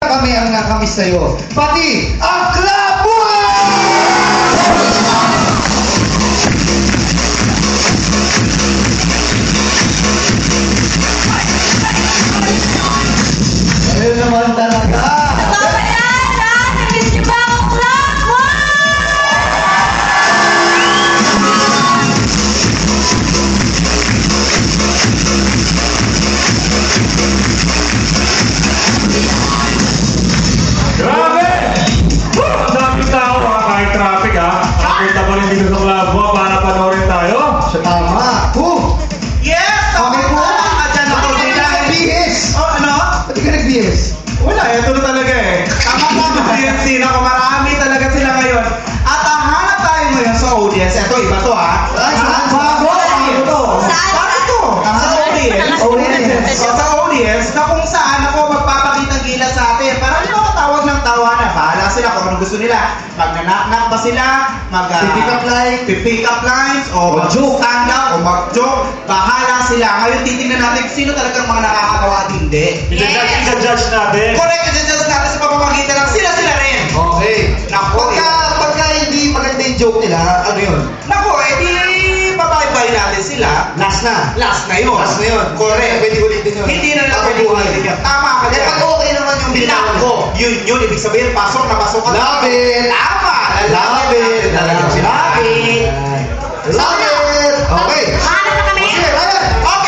kami ang nakamiss sa'yo. Pati ang Club Ayun naman talaga. Tama yan, ha? Namiss niyo ba ako, Club Grabe! Ang daming tao, kahit traffic ha. Nakita pa rin dito sa Club One para panoorin tayo. Sa tama. Yes! Okay po. Andyan ako Pati nila. ka nag-BS. Oh, ano? Pati ka nag-BS. Wala, ito na talaga eh. Tama-tama yung scene ako. Marami talaga sila ngayon. At ang hanap tayo ngayon sa audience. Ito, iba to ha. Ay, saan? Bago to. Saan? Bago to. Sa audience. Audience. So, sa audience, na kung saan ako magpapakitang gilas sa atin. Para hindi ako tawag ng tawa na. Bahala sila kung ano gusto nila. Mag-knock-knock ba sila? Pick up line. Pick up lines. O joke. stand up. O mag-joke. Bahala sila. Ngayon, titingnan natin kung sino talagang mga nakakatawa at hindi. Ika-judge natin. Correct, i-judge natin sa pamamagitan ng sila rin. Okay. Nako, Pagka hindi maganda yung joke nila, ano yun? Nako, edi babay-bye natin sila. Last na. Last na yun. Last na yun. Correct. Pwede ulitin yun. Hindi na lang Pwede mabuhay. ulitin. Tama ka Eh, dyan. pag okay naman yung binawa Nako, yun. Ibig sabihin, pasok na pasok ka. Love it. Tama. Love it. Love it. Love it. Okay. Hanap na kami. Sige, Ryan. Okay.